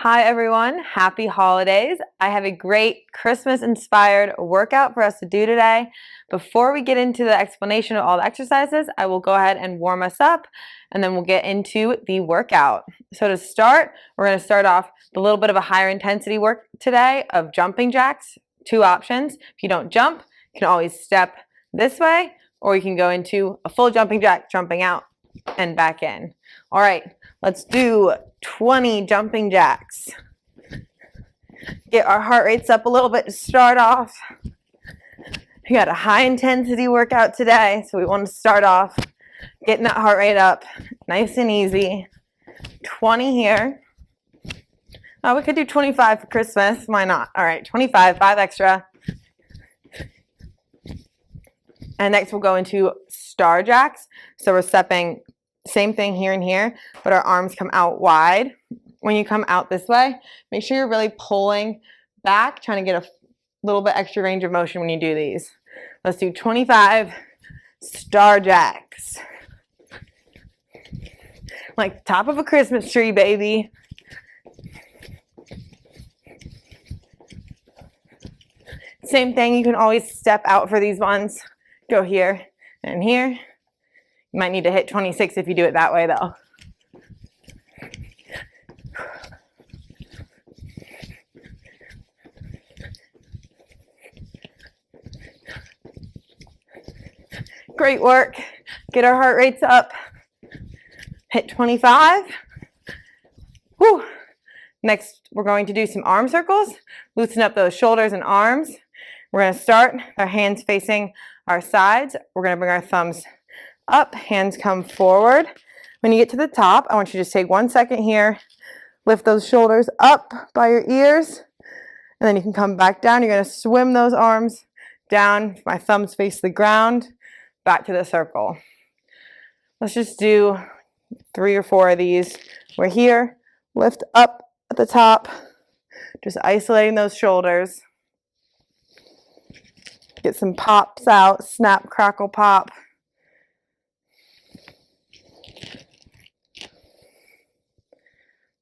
Hi everyone, happy holidays. I have a great Christmas inspired workout for us to do today. Before we get into the explanation of all the exercises, I will go ahead and warm us up and then we'll get into the workout. So to start, we're going to start off with a little bit of a higher intensity work today of jumping jacks. Two options. If you don't jump, you can always step this way or you can go into a full jumping jack, jumping out and back in. All right, let's do 20 jumping jacks. Get our heart rates up a little bit to start off. We got a high intensity workout today, so we want to start off getting that heart rate up nice and easy. 20 here. Oh, we could do 25 for Christmas. Why not? All right, 25, 5 extra. And next we'll go into star jacks. So we're stepping, same thing here and here, but our arms come out wide. When you come out this way, make sure you're really pulling back, trying to get a little bit extra range of motion when you do these. Let's do 25 star jacks. Like the top of a Christmas tree, baby. Same thing, you can always step out for these ones. Go here and here. You might need to hit 26 if you do it that way though. Great work. Get our heart rates up. Hit 25. Whew. Next, we're going to do some arm circles. Loosen up those shoulders and arms. We're going to start our hands facing our sides. We're going to bring our thumbs up, hands come forward. When you get to the top, I want you to just take 1 second here, lift those shoulders up by your ears, and then you can come back down. You're going to swim those arms down. My thumbs face the ground, back to the circle. Let's just do 3 or 4 of these. We're here, lift up at the top, just isolating those shoulders. Get some pops out, snap, crackle, pop.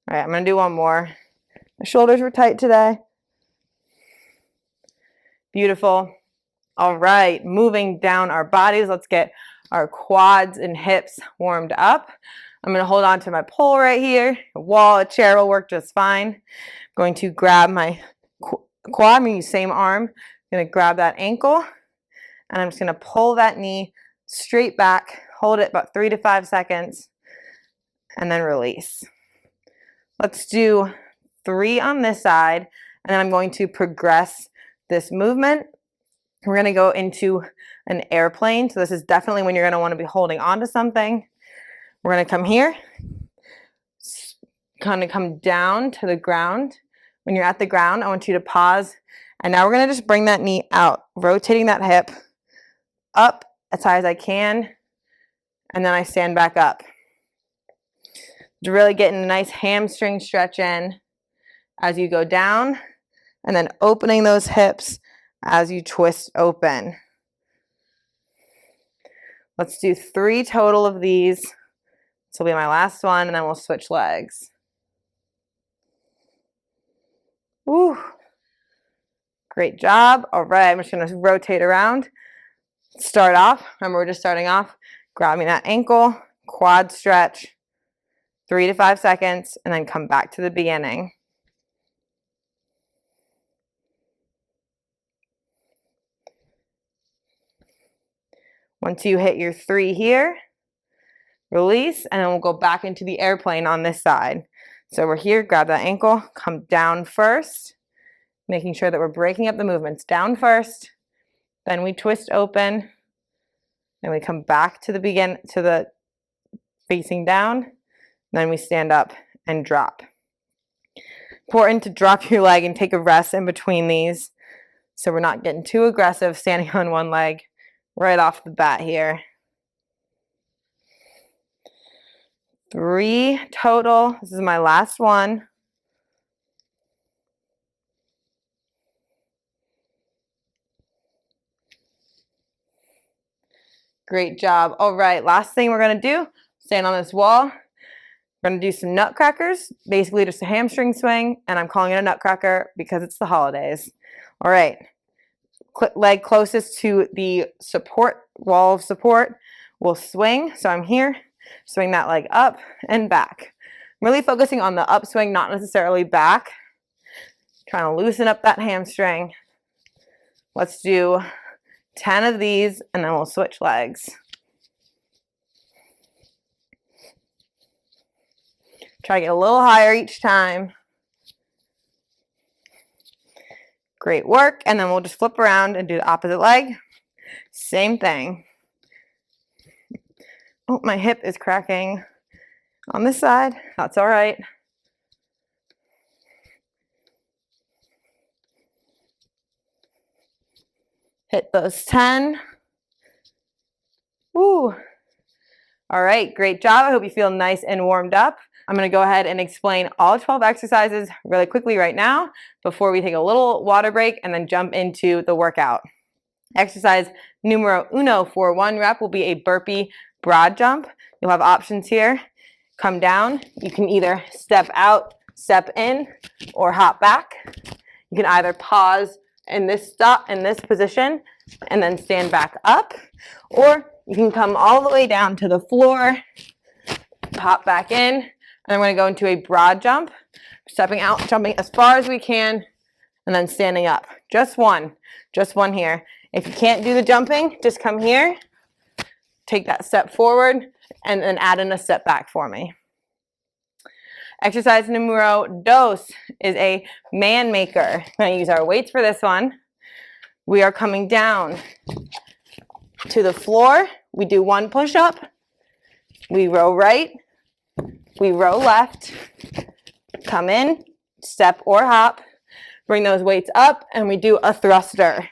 All right, I'm going to do one more. My shoulders were tight today. Beautiful. All right, moving down our bodies. Let's get our quads and hips warmed up. I'm going to hold on to my pole right here. A wall, a chair will work just fine. I'm going to grab my quad. I'm going to use same arm. I'm going to grab that ankle, and I'm just going to pull that knee straight back. Hold it about 3 to 5 seconds, and then release. Let's do 3 on this side, and then I'm going to progress this movement. We're going to go into an airplane. So this is definitely when you're going to want to be holding on to something. We're going to come here, kind of come down to the ground. When you're at the ground, I want you to pause. And now we're going to just bring that knee out, rotating that hip up as high as I can. And then I stand back up. Really getting a nice hamstring stretch in as you go down, and then opening those hips as you twist open. Let's do 3 total of these. This will be my last one, and then we'll switch legs. Woo. Great job. All right, I'm just going to rotate around. Start off. Remember, we're just starting off. Grabbing that ankle, quad stretch. 3 to 5 seconds, and then come back to the beginning. Once you hit your 3 here, release, and then we'll go back into the airplane on this side. So we're here, grab that ankle, come down first, making sure that we're breaking up the movements. Down first, then we twist open, and we come back to the facing down. Then we stand up and drop. Important to drop your leg and take a rest in between these so we're not getting too aggressive standing on one leg right off the bat here. 3 total. This is my last one. Great job. All right, last thing we're going to do, stand on this wall. We're gonna do some nutcrackers, basically just a hamstring swing, and I'm calling it a nutcracker because it's the holidays. All right, leg closest to the support, wall of support, will swing. So I'm here, swing that leg up and back. I'm really focusing on the upswing, not necessarily back. Trying to loosen up that hamstring. Let's do 10 of these and then we'll switch legs. Try to get a little higher each time. Great work. And then we'll just flip around and do the opposite leg. Same thing. Oh, my hip is cracking on this side. That's all right. Hit those 10. Woo. All right, great job. I hope you feel nice and warmed up. I'm going to go ahead and explain all 12 exercises really quickly right now before we take a little water break and then jump into the workout. Exercise numero uno for 1 rep will be a burpee broad jump. You'll have options here. Come down. You can either step out, step in, or hop back. You can either pause in this position and then stand back up, or you can come all the way down to the floor, hop back in, and then we're going to go into a broad jump, stepping out, jumping as far as we can, and then standing up. Just one here. If you can't do the jumping, just come here, take that step forward, and then add in a step back for me. Exercise numero dos is a man maker. We're going to use our weights for this one. We are coming down to the floor. We do 1 push-up. We row right. We row left. Come in, step or hop. Bring those weights up, and we do a thruster.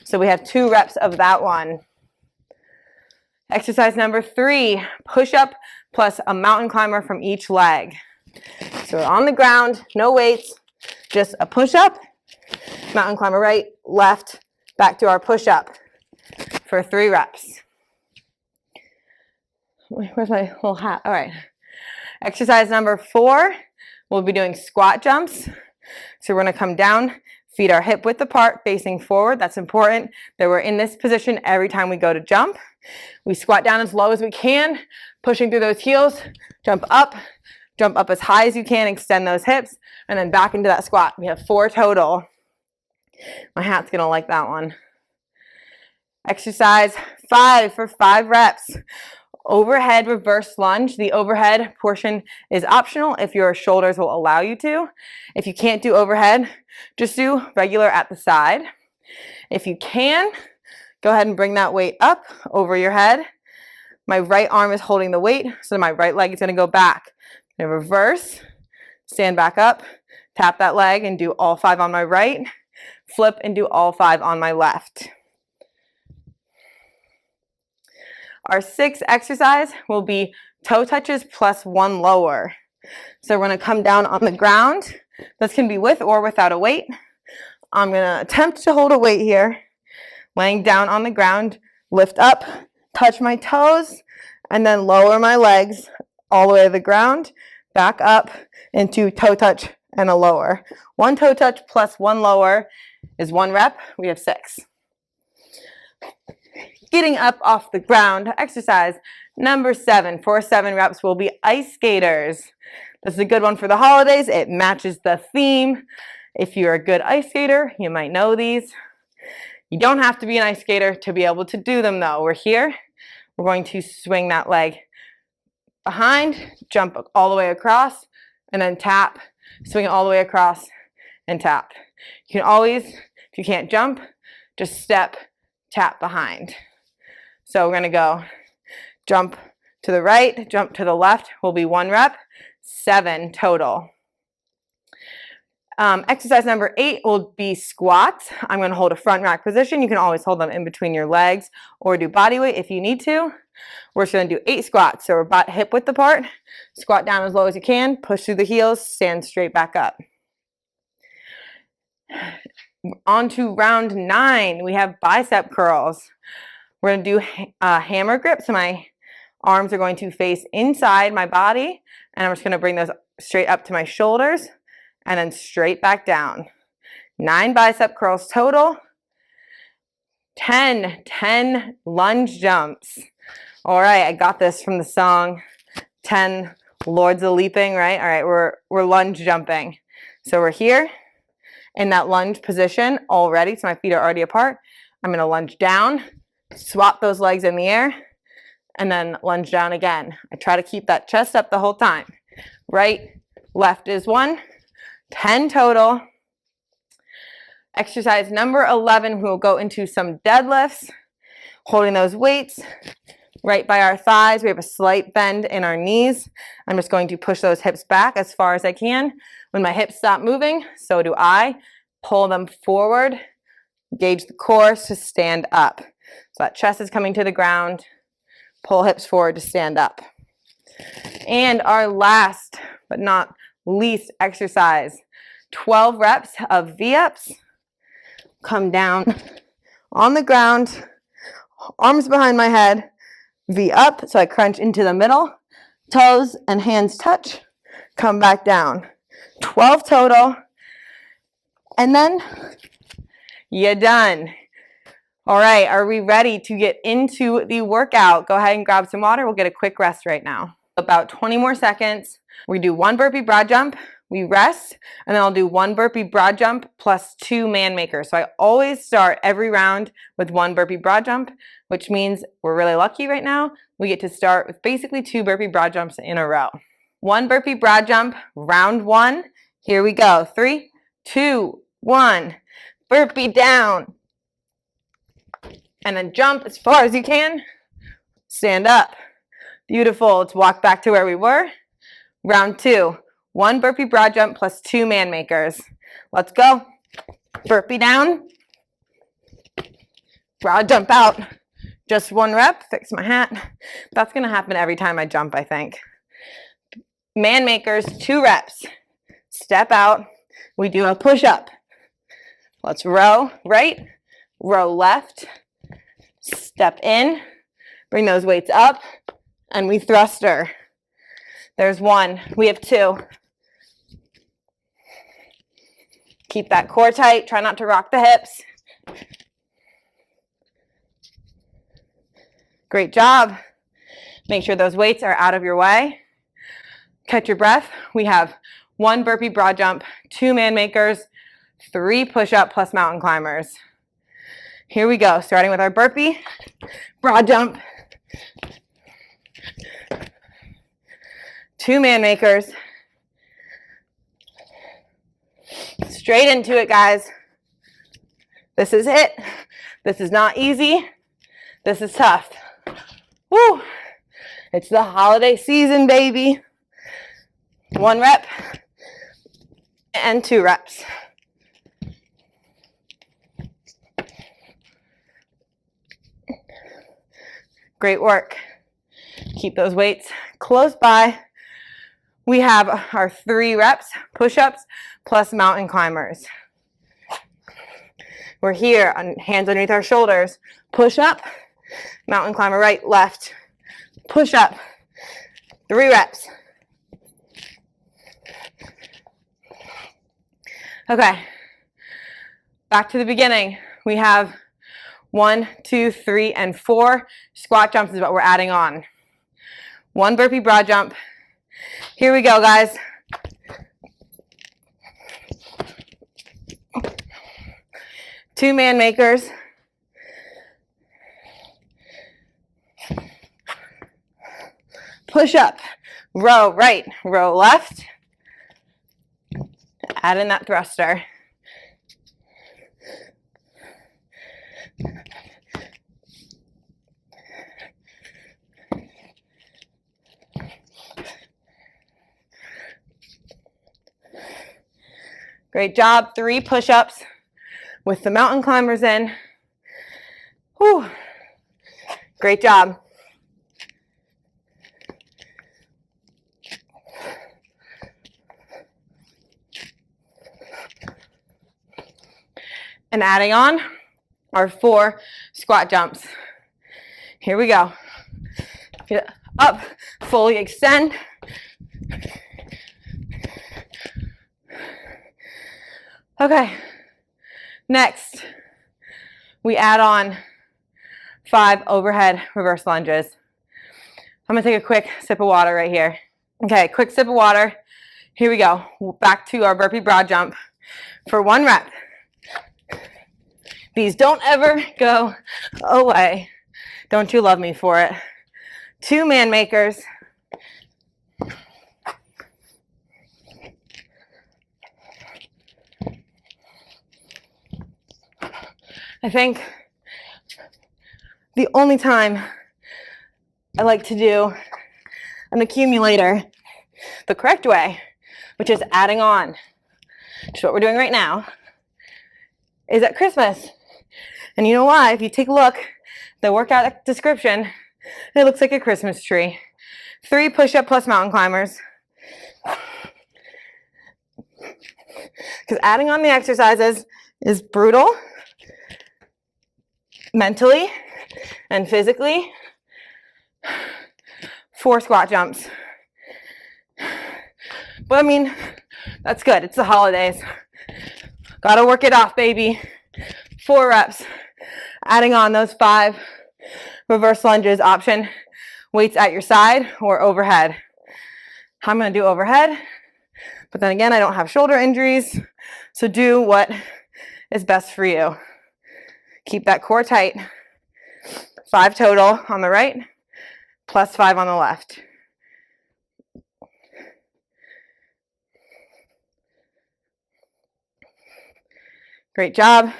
So we have 2 reps of that one. Exercise number 3, push-up plus a mountain climber from each leg. So we're on the ground, no weights, just a push-up, mountain climber right, left, back to our push-up for 3 reps. Where's my little hat? All right. Exercise number 4, we'll be doing squat jumps. So we're going to come down, feet are hip width apart, facing forward. That's important that we're in this position every time we go to jump. We squat down as low as we can, pushing through those heels, jump up as high as you can, extend those hips, and then back into that squat. We have 4 total. My hat's going to like that one. Exercise 5 for 5 reps. Overhead reverse lunge. The overhead portion is optional if your shoulders will allow you to. If you can't do overhead, just do regular at the side. If you can, go ahead and bring that weight up over your head. My right arm is holding the weight, so my right leg is going to go back. And reverse, stand back up, tap that leg and do all 5 on my right, flip and do all 5 on my left. Our 6th exercise will be toe touches plus 1 lower. So we're going to come down on the ground. This can be with or without a weight. I'm going to attempt to hold a weight here. Laying down on the ground, lift up, touch my toes, and then lower my legs all the way to the ground, back up into toe touch and a lower. 1 toe touch plus 1 lower is 1 rep. We have 6. Getting up off the ground, exercise number 7 for 7 reps will be ice skaters. This is a good one for the holidays. It matches the theme. If you're a good ice skater, you might know these. You don't have to be an ice skater to be able to do them though. We're here. We're going to swing that leg behind, jump all the way across, and then tap, swing it all the way across, and tap. You can always, if you can't jump, just step, tap behind. So we're going to go jump to the right, jump to the left will be 1 rep, 7 total. Exercise number 8 will be squats. I'm going to hold a front rack position. You can always hold them in between your legs or do body weight if you need to. We're just going to do 8 squats. So we're hip width apart, squat down as low as you can, push through the heels, stand straight back up. On to round 9, we have bicep curls. We're going to do hammer grip. So my Arms are going to face inside my body, and I'm just going to bring those straight up to my shoulders and then straight back down. 9 bicep curls total. 10 lunge jumps. All right, I got this from the song 10 Lords of Leaping, right? All right, we're lunge jumping. So we're here in that lunge position already, so my feet are already apart. I'm gonna lunge down, swap those legs in the air, and then lunge down again. I try to keep that chest up the whole time. Right, left is 1, 10 total. Exercise number 11, we will go into some deadlifts, holding those weights right by our thighs. We have a slight bend in our knees. I'm just going to push those hips back as far as I can. When my hips stop moving, so do I. Pull them forward, engage the core to stand up. So that chest is coming to the ground. Pull hips forward to stand up. And our last but not least exercise, 12 reps of V-ups. Come down on the ground, arms behind my head, V up, so I crunch into the middle, toes and hands touch, come back down. 12 total, and then you're done. All right, are we ready to get into the workout? Go ahead and grab some water. We'll get a quick rest right now. About 20 more seconds. We do 1 burpee broad jump, we rest, and then I'll do 1 burpee broad jump plus 2 man makers. So I always start every round with 1 burpee broad jump, which means we're really lucky right now. We get to start with basically 2 burpee broad jumps in a row. 1 burpee broad jump, round 1. Here we go. 3, 2, 1. Burpee down. And then jump as far as you can. Stand up. Beautiful. Let's walk back to where we were. Round 2. 1 burpee broad jump plus 2 man makers. Let's go. Burpee down. Broad jump out. Just 1 rep. Fix my hat. That's going to happen every time I jump, I think. Man makers, 2 reps. Step out. We do a push up. Let's row right, row left. Step in. Bring those weights up. And we thruster. There's 1. We have 2. Keep that core tight. Try not to rock the hips. Great job. Make sure those weights are out of your way. Catch your breath. We have 1 burpee broad jump, 2 man makers, 3 push-up plus mountain climbers. Here we go. Starting with our burpee, broad jump, 2 man makers. Straight into it, guys. This is it. This is not easy. This is tough. Woo! It's the holiday season, baby. 1 rep and 2 reps. Great work. Keep those weights close by. We have our 3 reps, push-ups, plus mountain climbers. We're here, hands underneath our shoulders. Push up, mountain climber right, left. Push up, 3 reps. Okay, back to the beginning. We have 1, 2, 3, and 4. Squat jumps is what we're adding on. 1 burpee broad jump. Here we go, guys. Two man makers. Push up. Row right, row left. Add in that thruster. Great job. 3 push-ups with the mountain climbers in. Whew. Great job. And adding on our 4 squat jumps. Here we go. Up, fully extend. Okay, next, we add on 5 overhead reverse lunges. I'm gonna take a quick sip of water right here. Okay, quick sip of water. Here we go. Back to our burpee broad jump for 1 rep. These don't ever go away. Don't you love me for it? 2 man makers. I think the only time I like to do an accumulator the correct way, which is adding on, which is what we're doing right now, is at Christmas. And you know why? If you take a look at the workout description, it looks like a Christmas tree. 3 push-up plus mountain climbers. Because adding on the exercises is brutal, mentally and physically. 4 squat jumps. But I mean, that's good. It's the holidays. Gotta work it off, baby. 4 reps. Adding on those 5 reverse lunges option. Weights at your side or overhead. I'm gonna do overhead, but then again, I don't have shoulder injuries, so do what is best for you. Keep that core tight. 5 total on the right, plus 5 on the left. Great job.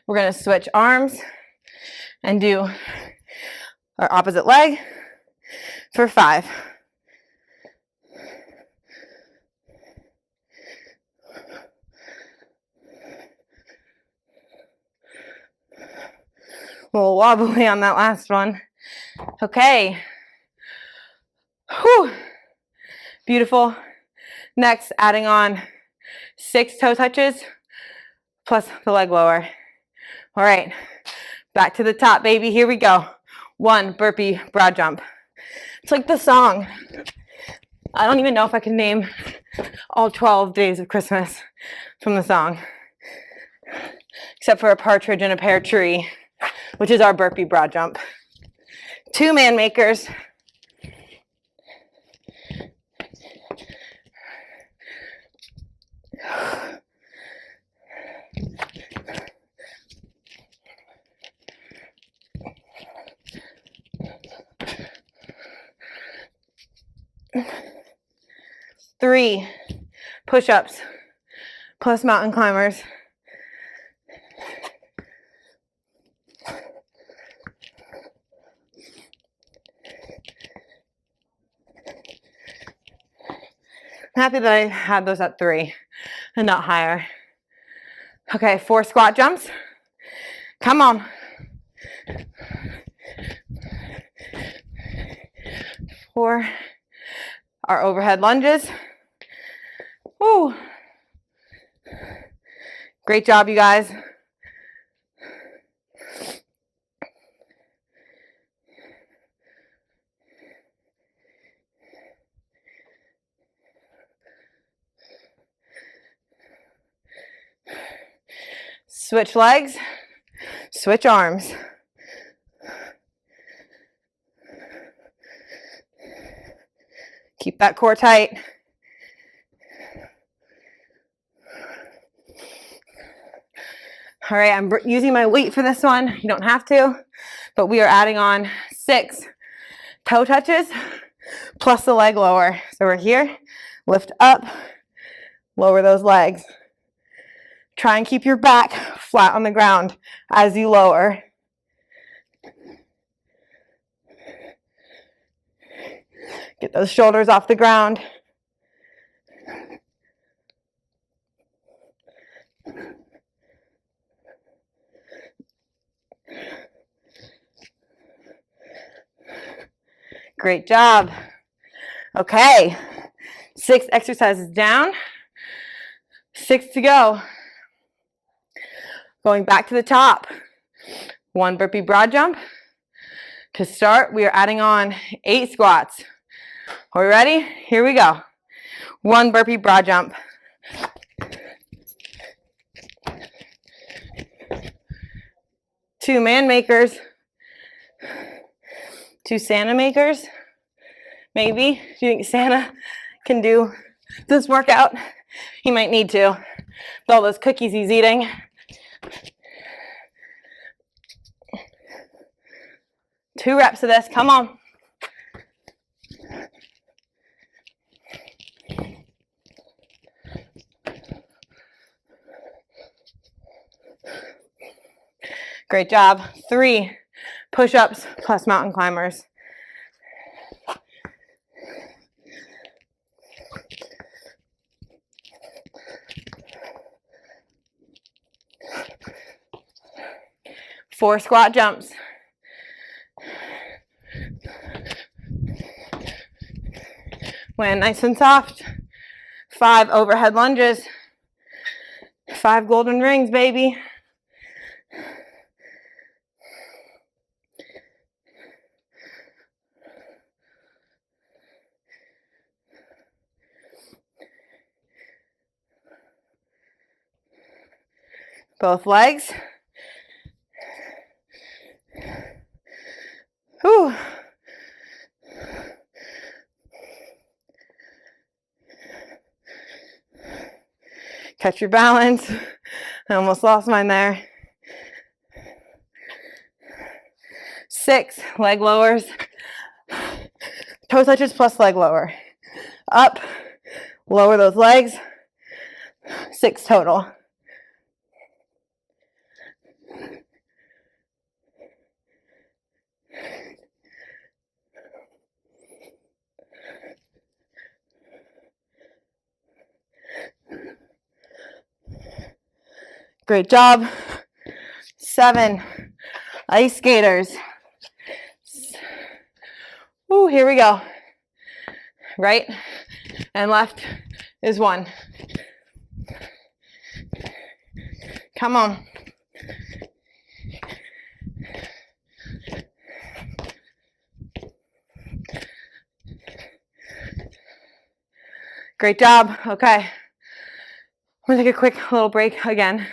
We're gonna switch arms and do our opposite leg for 5. A little wobbly on that last one. Okay. Whew. Beautiful. Next, adding on 6 toe touches plus the leg lower. All right, back to the top, baby. Here we go. 1 burpee broad jump. It's like the song. I don't even know if I can name all 12 days of Christmas from the song, except for a partridge in a pear tree, which is our burpee broad jump. 2 man makers. Three push-ups plus mountain climbers. I'm happy that I had those at 3 and not higher. Okay, 4 squat jumps. Come on. 4. Our overhead lunges. Woo. Great job, you guys. Switch legs, switch arms. Keep that core tight. All right, I'm using my weight for this one. You don't have to, but we are adding on 6 toe touches plus the leg lower. So we're here, lift up, lower those legs. Try and keep your back flat on the ground as you lower. Get those shoulders off the ground. Great job. Okay, 6 exercises down, 6 to go. Going back to the top. 1 burpee broad jump, To start, we are adding on 8 squats. Are we ready? Here we go. 1 burpee broad jump. 2 man makers. 2 Santa makers. Maybe. If you think Santa can do this workout, he might need to. With all those cookies he's eating. Two reps of this. Come on. Great job. 3 push-ups plus mountain climbers. Four squat jumps. Land nice and soft. 5 overhead lunges. 5 golden rings, baby. Both legs. Whew. Catch your balance. I almost lost mine there. 6 leg lowers. Toe touches plus leg lower. Up, lower those legs. 6 total. Great job. 7 ice skaters. Ooh, here we go. Right and left is 1. Come on. Great job. Okay. I'm gonna take a quick little break again.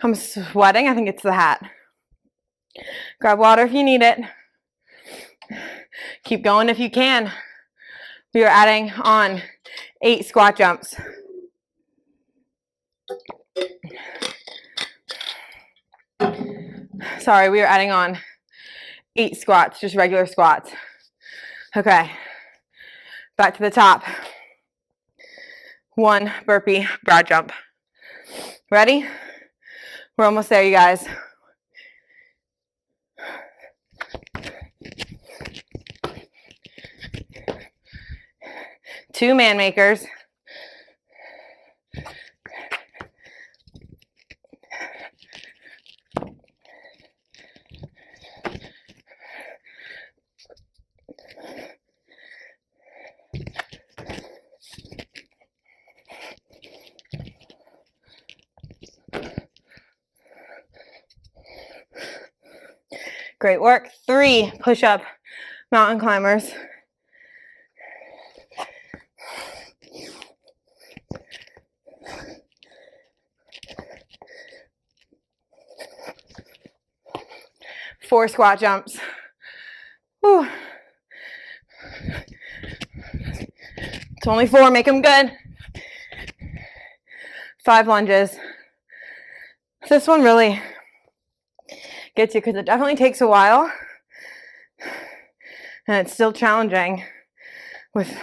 I'm sweating. I think it's the hat. Grab water if you need it. Keep going if you can. We are adding on 8 squat jumps. Sorry, we are adding on 8 squats, just regular squats. Okay, back to the top. 1 burpee broad jump. Ready? We're almost there, you guys. Two man makers. Great work. 3 push-up mountain climbers. Four squat jumps. Whew. It's only 4, make them good. 5 lunges. This one really gets you because it definitely takes a while and it's still challenging with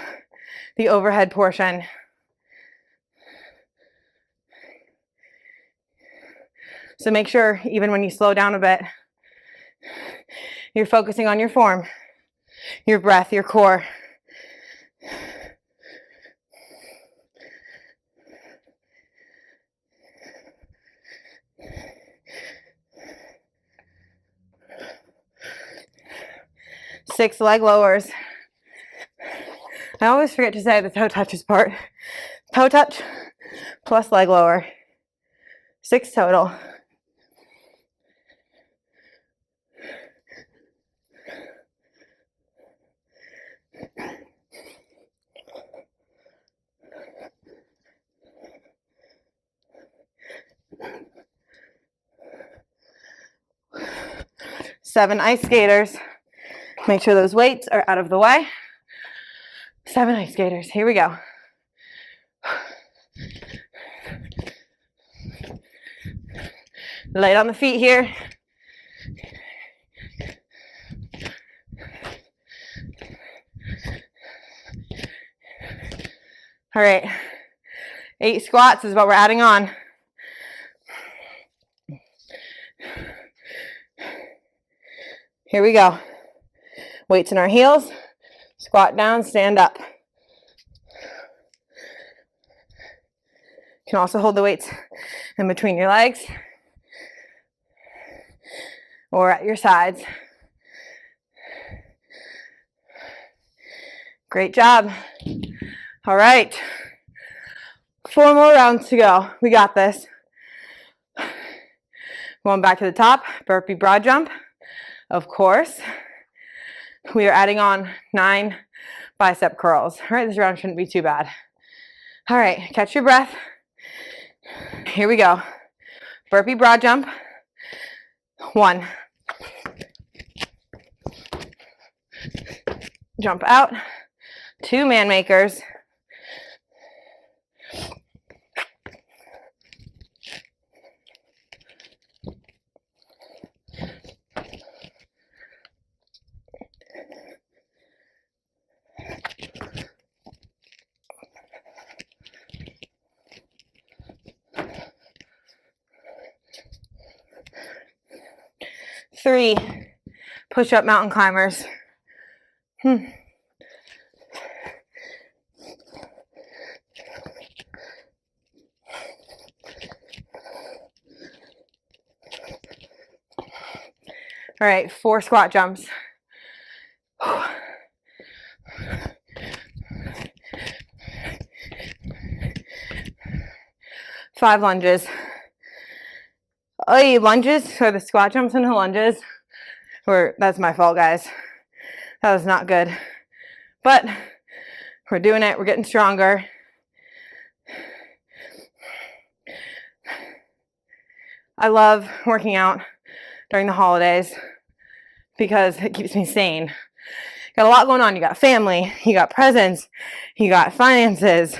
the overhead portion. So make sure even when you slow down a bit, you're focusing on your form, your breath, your core. Six leg lowers. I always forget to say the toe touches part. Toe touch plus leg lower. 6 total. 7 ice skaters. Make sure those weights are out of the way. 7 ice skaters. Here we go. Light on the feet here. All right. 8 squats is what we're adding on. Here we go. Weights in our heels. Squat down, stand up. You can also hold the weights in between your legs or at your sides. Great job. All right. 4 more rounds to go. We got this. Going back to the top, burpee broad jump. Of course. We are adding on 9 bicep curls. All right, this round shouldn't be too bad. All right, catch your breath. Here we go. Burpee broad jump. 1. Jump out. 2 man makers. 3 push-up mountain climbers. All right, 4 squat jumps. 5 lunges. Oh, lunges, so the squat jumps into lunges. That's my fault, guys. That was not good. But we're doing it. We're getting stronger. I love working out during the holidays because it keeps me sane. Got a lot going on. You got family, you got presents, you got finances,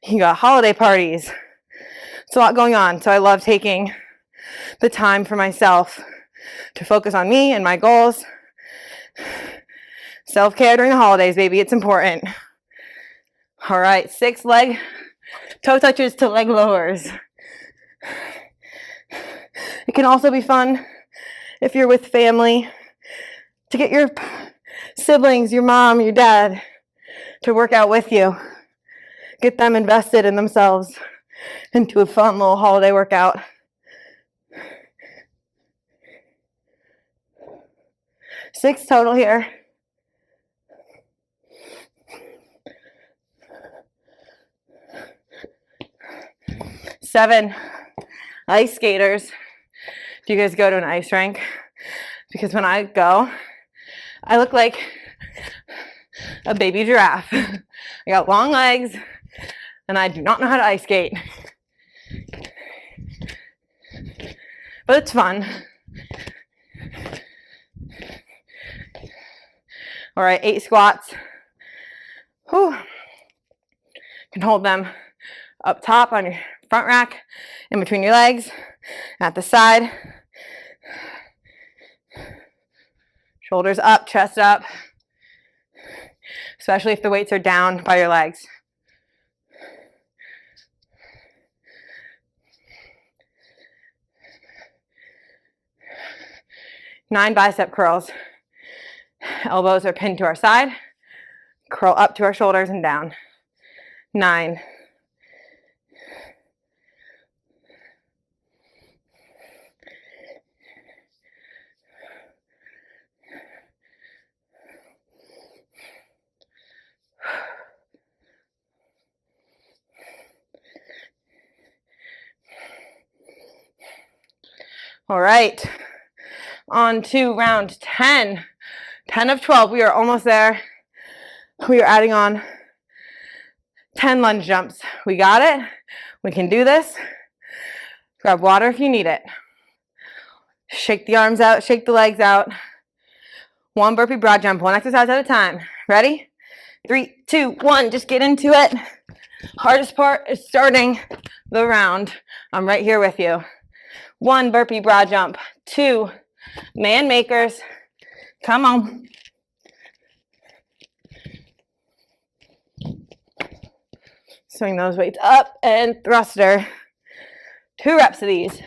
you got holiday parties. It's a lot going on. So I love taking the time for myself to focus on me and my goals. Self-care during the holidays, baby. It's important. All right, 6 leg toe touches to leg lowers. It can also be fun if you're with family to get your siblings, your mom, your dad to work out with you. Get them invested in themselves into a fun little holiday workout. Six total here. Seven ice skaters. Do you guys go to an ice rink? Because when I go, I look like a baby giraffe. I got long legs and I do not know how to ice skate. But it's fun. All right, 8 squats. Whew. You can hold them up top on your front rack, in between your legs, at the side. Shoulders up, chest up, especially if the weights are down by your legs. Nine bicep curls. Elbows are pinned to our side. Curl up to our shoulders and down. 9. All right, on to round 10. 10 of 12, we are almost there. We are adding on 10 lunge jumps. We got it. We can do this. Grab water if you need it. Shake the arms out, shake the legs out. 1 burpee broad jump, 1 exercise at a time. Ready? 3, 2, 1, just get into it. Hardest part is starting the round. I'm right here with you. 1 burpee broad jump, 2 man makers. Come on. Swing those weights up and thruster. 2 reps of these.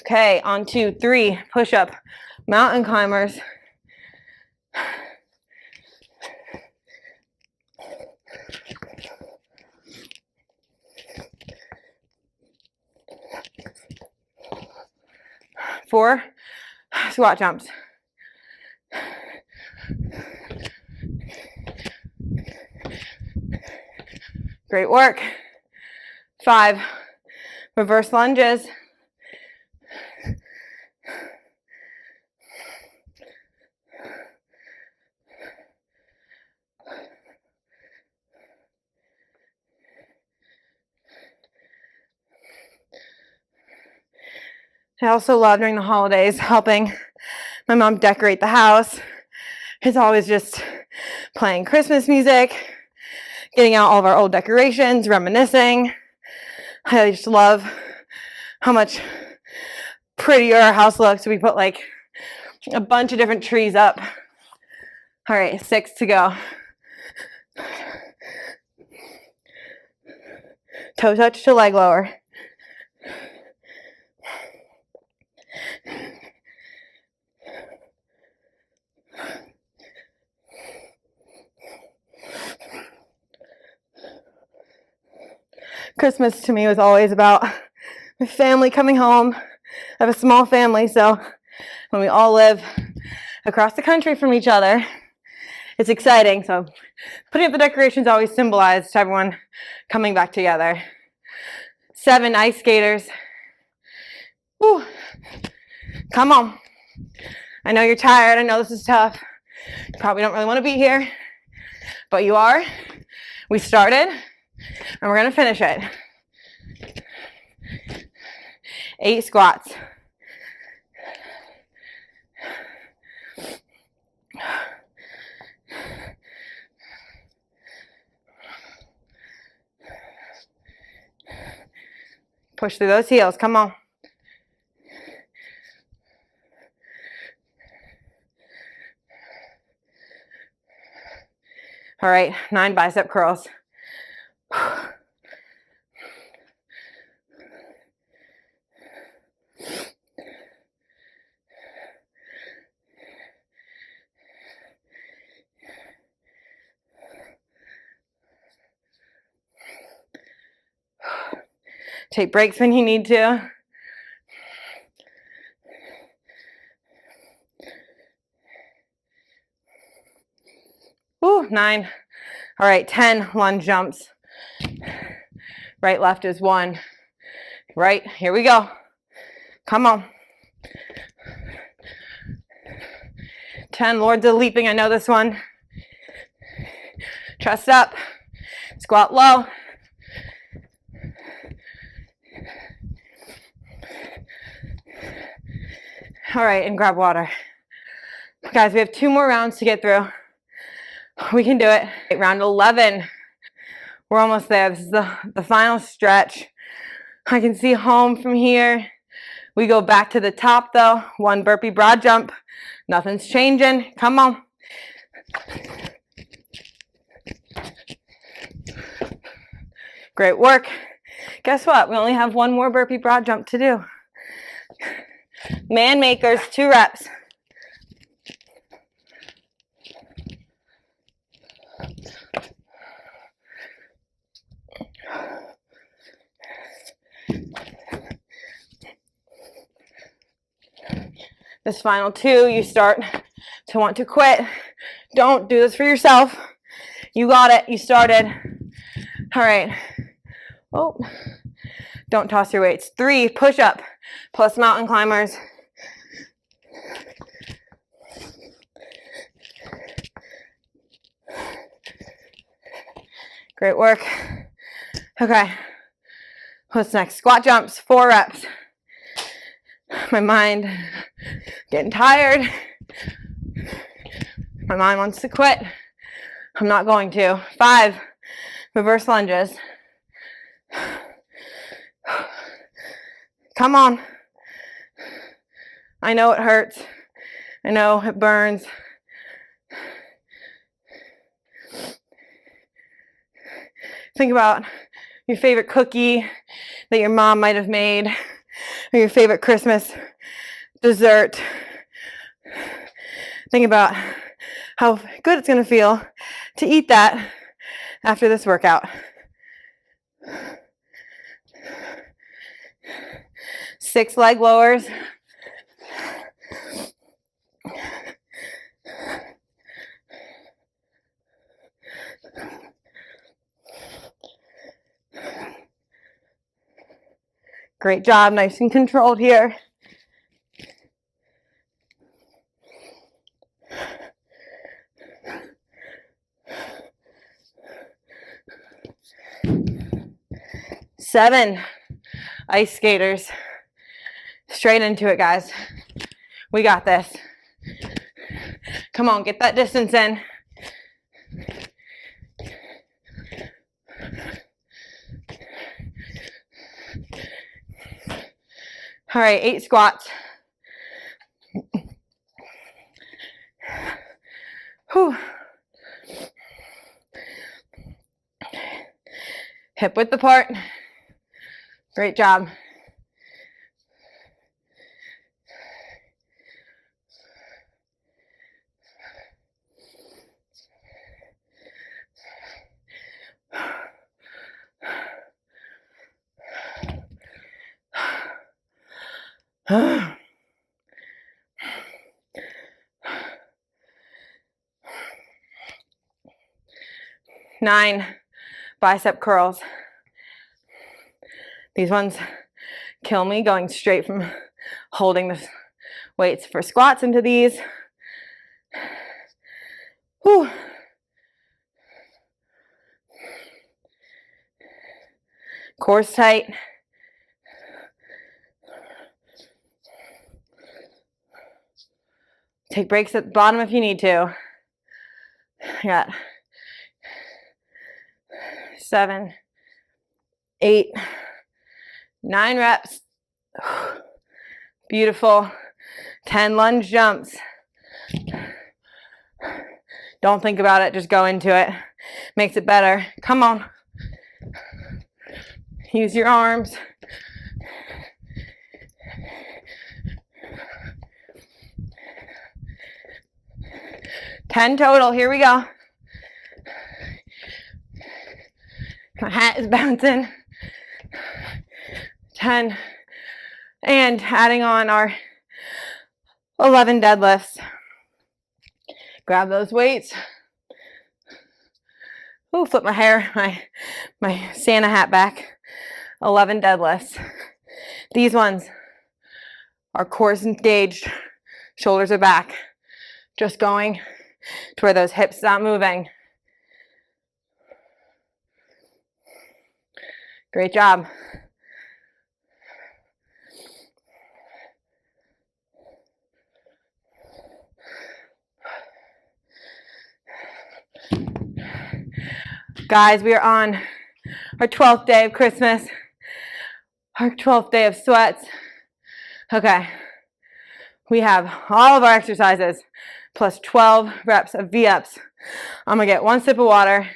Okay, on 2, 3, push up, mountain climbers. Four squat jumps. Great work. 5 reverse lunges. I also love during the holidays helping my mom decorate the house. It's always just playing Christmas music, getting out all of our old decorations, reminiscing. I just love how much prettier our house looks. We put like a bunch of different trees up. All right, 6 to go. Toe touch to leg lower. Christmas to me was always about my family coming home. I have a small family, so when we all live across the country from each other, it's exciting. So putting up the decorations always symbolized everyone coming back together. 7 ice skaters. Woo. Come on. I know you're tired. I know this is tough. You probably don't really want to be here, but you are. We started, and we're going to finish it. 8 squats. Push through those heels. Come on. All right, 9 bicep curls. Take breaks when you need to. Woo, 9. All right, 10 lunge jumps. Right, left is 1. Right, here we go. Come on. 10, Lords of Leaping, I know this one. Chest up, squat low. All right, and grab water. Guys, we have 2 more rounds to get through. We can do it. Round 11. We're almost there. This is the final stretch. I can see home from here. We go back to the top though. 1 burpee broad jump. Nothing's changing. Come on. Great work. Guess what? We only have 1 more burpee broad jump to do. Man makers, 2 reps. This final 2, you start to want to quit. Don't do this for yourself. You got it. You started. All right. Oh, don't toss your weights. 3, push up plus mountain climbers. Great work. Okay. What's next? Squat jumps, 4 reps. My mind getting tired. My mind wants to quit. I'm not going to. 5 reverse lunges. Come on. I know it hurts. I know it burns. Think about your favorite cookie that your mom might have made, or your favorite Christmas dessert. Think about how good it's going to feel to eat that after this workout. 6 leg lowers. Great job, nice and controlled here. Seven ice skaters. Straight into it, guys. We got this. Come on, get that distance in. All right, 8 squats. Whew. Hip width apart. Great job. Nine bicep curls. These ones kill me, going straight from holding the weights for squats into these. Whew. Core's tight. Take breaks at the bottom if you need to. I got 7, 8, 9 reps. Beautiful. 10 lunge jumps. Don't think about it, just go into it. Makes it better. Come on. Use your arms. Ten total. Here we go. My hat is bouncing. 10. And adding on our 11 deadlifts. Grab those weights. Ooh, flip my hair, my Santa hat back. 11 deadlifts. These ones are cores engaged, shoulders are back. Just going to where those hips stop moving. Great job. Guys, we are on our 12th day of Christmas, our 12th day of sweats. Okay, we have all of our exercises plus 12 reps of V-ups. I'm gonna get 1 sip of water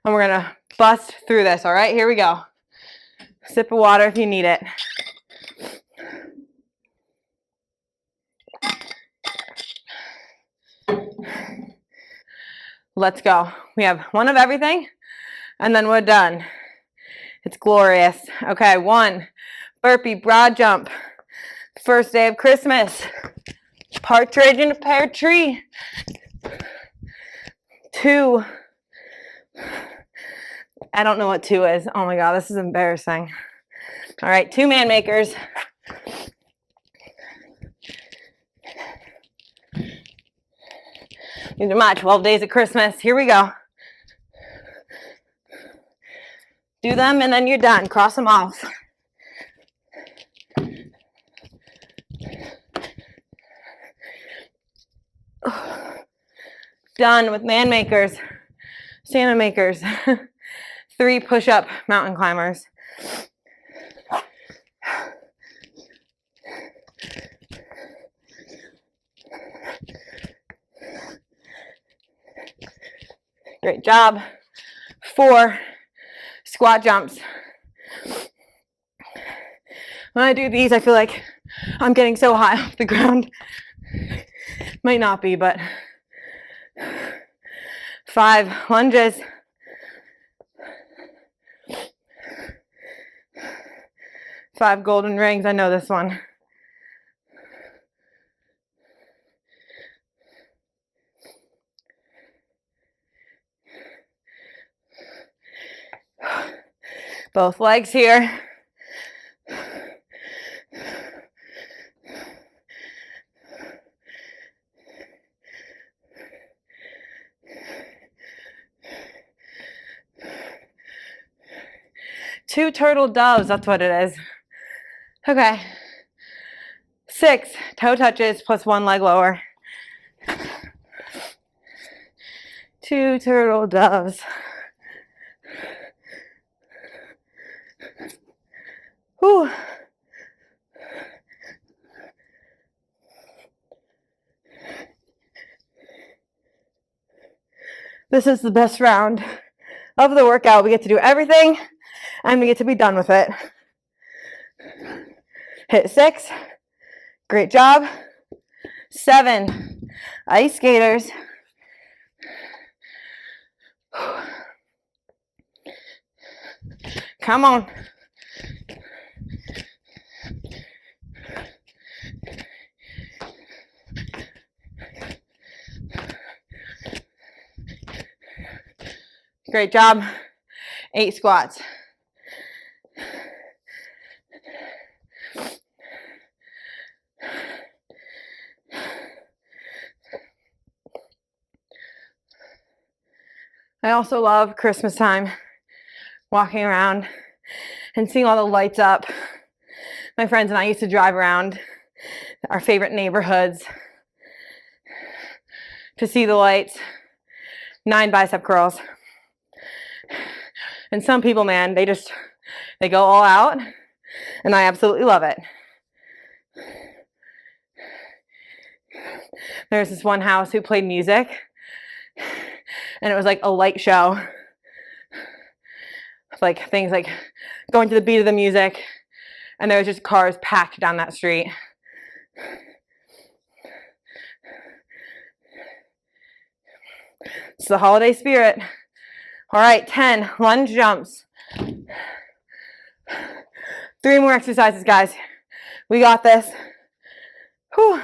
and we're gonna bust through this, all right? Here we go. Sip of water if you need it. Let's go. We have 1 of everything, and then we're done. It's glorious. Okay, 1, burpee, broad jump. First day of Christmas. Partridge in a pear tree. 2. I don't know what 2 is. Oh my God, this is embarrassing. All right, 2 man makers. These are my 12 days of Christmas. Here we go. Do them and then you're done. Cross them off. Done with man makers, salmon makers, 3 push-up mountain climbers. Great job. 4 squat jumps. When I do these, I feel like I'm getting so high off the ground. Might not be, but 5 lunges. Five golden rings. I know this one. Both legs here. Two turtle doves, that's what it is. Okay. 6 toe touches plus 1 leg lower. 2 turtle doves. Whew. This is the best round of the workout. We get to do everything and we get to be done with it. Hit 6. Great job. 7. Ice skaters. Come on. Great job. 8 squats. I also love Christmas time, walking around and seeing all the lights up. My friends and I used to drive around our favorite neighborhoods to see the lights. 9 bicep curls. And some people, man, they go all out, and I absolutely love it. There's this one house who played music, and it was like a light show. Like things like going to the beat of the music, and there was just cars packed down that street. It's the holiday spirit. All right, 10 lunge jumps. 3 more exercises, guys. We got this. Whew.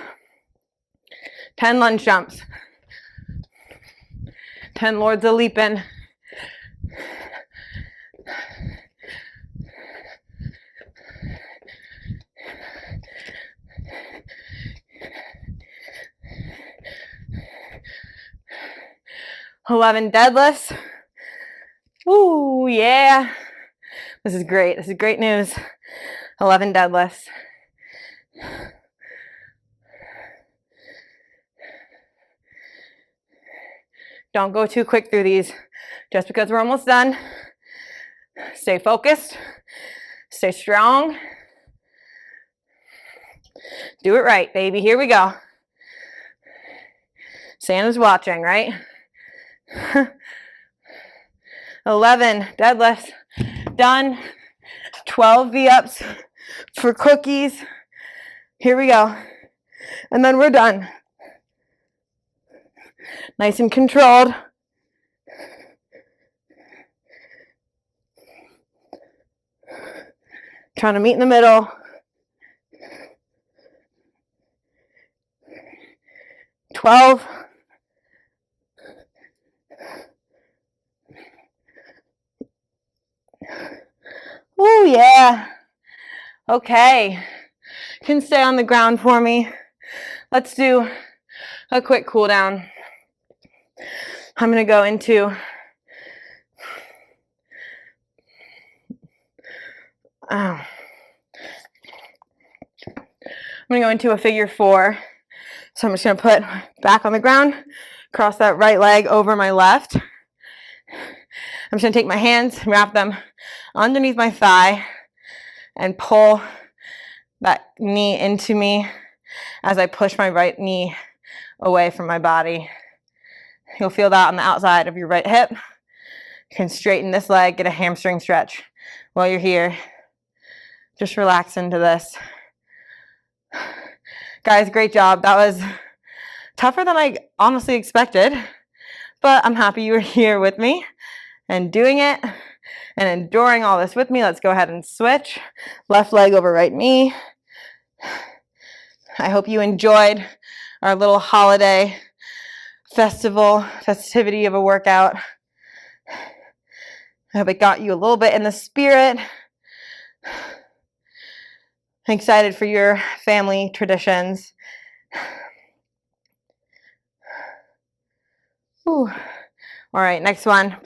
10 lunge jumps. 10 lords of leaping. $11 deadlifts. Ooh, yeah. This is great. This is great news. 11 deadlifts. Don't go too quick through these just because we're almost done. Stay focused. Stay strong. Do it right, baby. Here we go. Santa's watching, right? 11 deadlifts. Done. 12 V-ups for cookies. Here we go. And then we're done. Nice and controlled. Trying to meet in the middle. 12. Oh yeah. Okay. You can stay on the ground for me. Let's do a quick cool down. I'm going to go into I'm gonna go into a figure 4. So I'm just gonna put back on the ground, cross that right leg over my left. I'm just gonna take my hands, wrap them underneath my thigh, and pull that knee into me as I push my right knee away from my body. You'll feel that on the outside of your right hip. You can straighten this leg, get a hamstring stretch while you're here. Just relax into this. Guys, great job. That was tougher than I honestly expected, but I'm happy you were here with me and doing it and enduring all this with me. Let's go ahead and switch. Left leg over right knee. I hope you enjoyed our little holiday festivity of a workout. I hope it got you a little bit in the spirit. I'm excited for your family traditions. Ooh. All right, next one.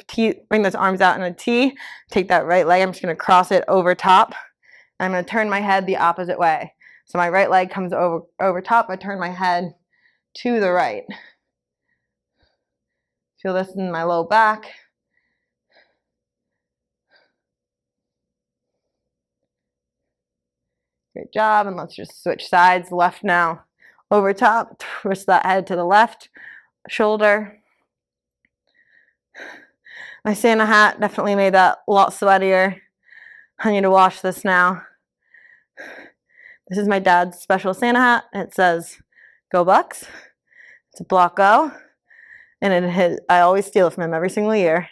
Bring those arms out in a T. Take that right leg. I'm just going to cross it over top. I'm going to turn my head the opposite way. So my right leg comes over top. I turn my head to the right. Feel this in my low back. Great job. And let's just switch sides. Left now over top. Twist that head to the left shoulder. My Santa hat definitely made that a lot sweatier. I need to wash this now. This is my dad's special Santa hat. It says, "Go Bucks." It's a block O. And I always steal it from him every single year.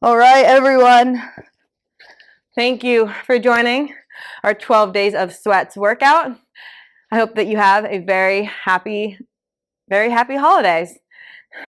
All right, everyone. Thank you for joining our 12 Days of Sweats workout. I hope that you have a very happy holidays.